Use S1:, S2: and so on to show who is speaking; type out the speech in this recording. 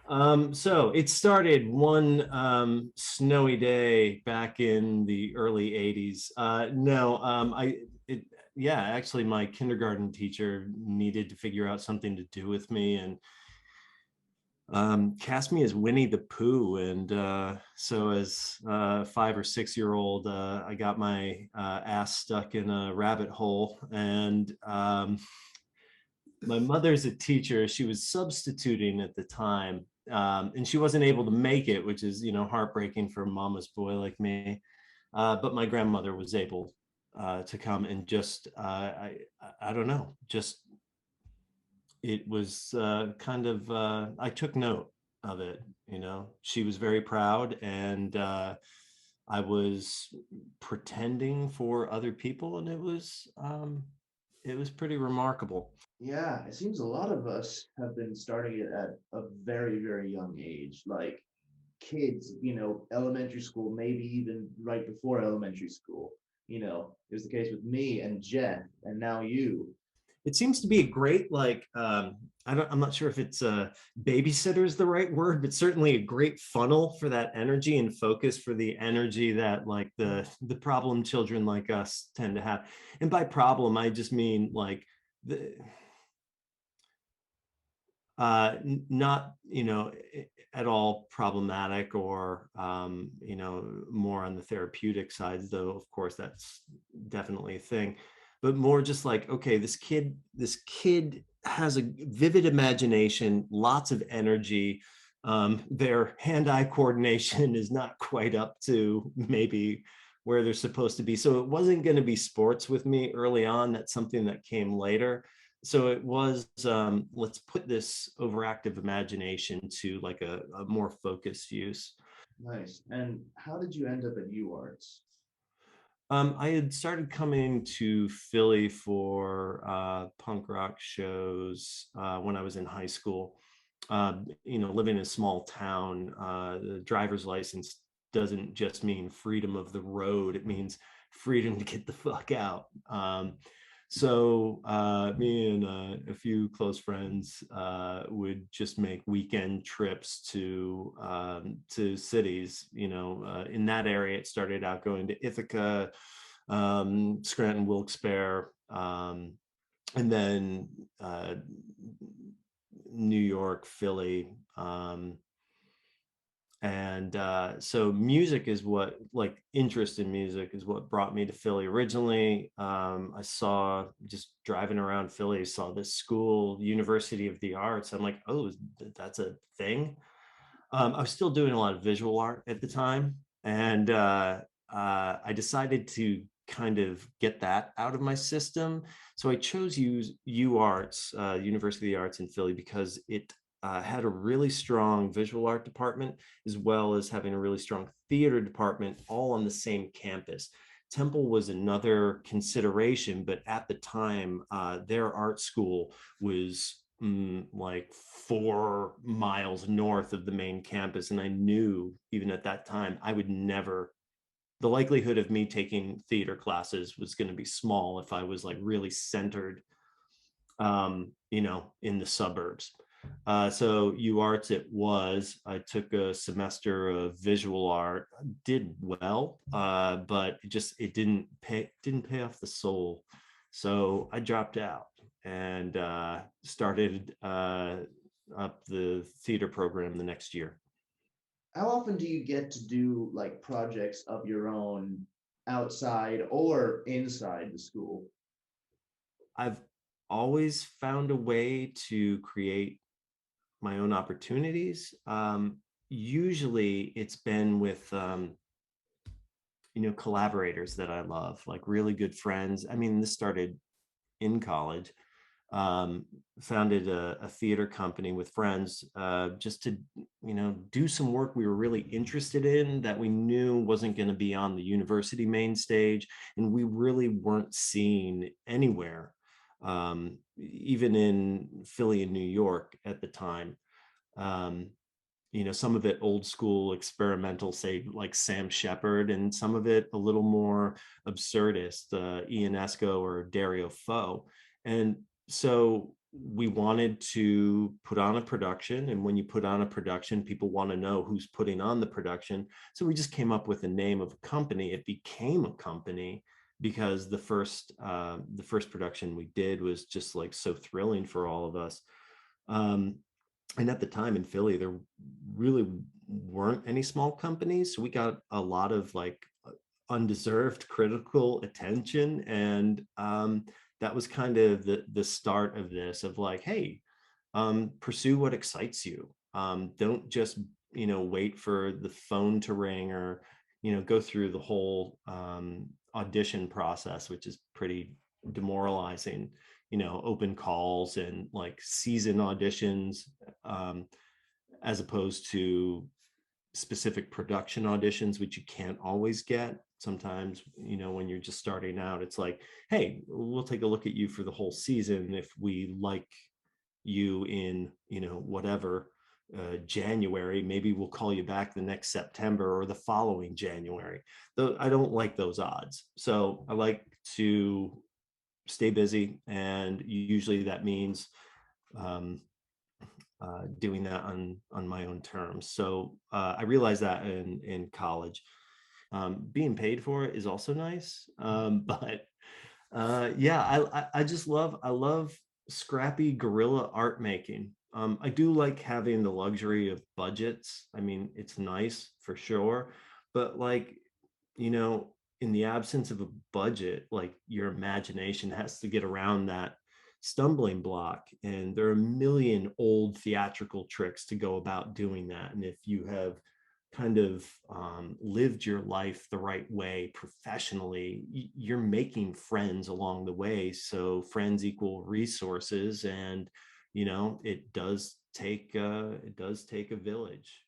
S1: So it started one snowy day back in the early 80s. No, it, yeah, actually, my kindergarten teacher needed to figure out something to do with me and cast me as Winnie the Pooh. And so, as a 5 or 6 year old, I got my ass stuck in a rabbit hole. And my mother's a teacher. She was substituting at the time, and she wasn't able to make it, which is, heartbreaking for a mama's boy like me. But my grandmother was able to come and just, I don't know, just it was kind of, I took note of it. She was very proud, and I was pretending for other people, and it was pretty remarkable.
S2: Yeah, it seems a lot of us have been starting it at a very, very young age. Like kids, elementary school, maybe even right before elementary school. It was the case with me and Jeff, and now you.
S1: It seems to be a great, like, I'm not sure if it's babysitter is the right word, but certainly a great funnel for that energy and focus for the energy that, like, the problem children like us tend to have. And by problem, I just mean like the not, at all problematic, or more on the therapeutic sides, though of course that's definitely a thing, but more just like, okay, this kid has a vivid imagination, lots of energy. Their hand-eye coordination is not quite up to maybe where they're supposed to be, so it wasn't going to be sports with me early on. That's something that came later. So it was, let's put this overactive imagination to like a more focused use.
S2: Nice. And how did you end up at UArts?
S1: I had started coming to Philly for punk rock shows when I was in high school. Living in a small town, the driver's license doesn't just mean freedom of the road, it means freedom to get the fuck out. So me and a few close friends would just make weekend trips to cities. In that area, it started out going to Ithaca, Scranton, Wilkes-Barre, and then New York, Philly. And so music is what, like, interest in music is what brought me to Philly originally. I saw, just driving around Philly, saw this school, University of the Arts. I'm like, oh, that's a thing. I was still doing a lot of visual art at the time, and I decided to kind of get that out of my system. So I chose UArts, University of the Arts in Philly, because it had a really strong visual art department, as well as having a really strong theater department, all on the same campus. Temple was another consideration, but at the time, their art school was like 4 miles north of the main campus. And I knew, even at that time, I would never, the likelihood of me taking theater classes was going to be small if I was like really centered, in the suburbs. So UArts it was. I took a semester of visual art, did well, but it didn't pay off the soul. So I dropped out and started up the theater program the next year.
S2: How often do you get to do like projects of your own outside or inside the school?
S1: I've always found a way to create my own opportunities. Usually it's been with collaborators that I love, like really good friends. I mean, this started in college. um, Founded a theater company with friends, just to do some work we were really interested in, that we knew wasn't going to be on the university main stage, and we really weren't seen anywhere, even in Philly and New York at the time. um, some of it old school experimental, say like Sam Shepard, and some of it a little more absurdist, Ian Esco or Dario Fo. And so we wanted to put on a production, and when you put on a production, people want to know who's putting on the production. So we just came up with the name of a company. It became a company because the first production we did was just like so thrilling for all of us. um, and at the time in Philly, there really weren't any small companies. So we got a lot of like undeserved critical attention. And that was kind of the start of this, of like, hey, pursue what excites you. Don't just, wait for the phone to ring, or, go through the whole audition process, which is pretty demoralizing, open calls and like season auditions, um, as opposed to specific production auditions, which you can't always get. Sometimes, when you're just starting out, it's like, hey, we'll take a look at you for the whole season. If we like you in, whatever, January, maybe we'll call you back the next September or the following January. Though I don't like those odds. So I like to stay busy. And usually that means um, doing that on my own terms. So I realized that in college. Being paid for it is also nice, but yeah, I just love scrappy guerrilla art making. I do like having the luxury of budgets. I mean, it's nice for sure, but like, you know, in the absence of a budget, like your imagination has to get around that stumbling block. And there are a million old theatrical tricks to go about doing that. And if you have kind of lived your life the right way professionally, you're making friends along the way. So friends equal resources, and it does take a village.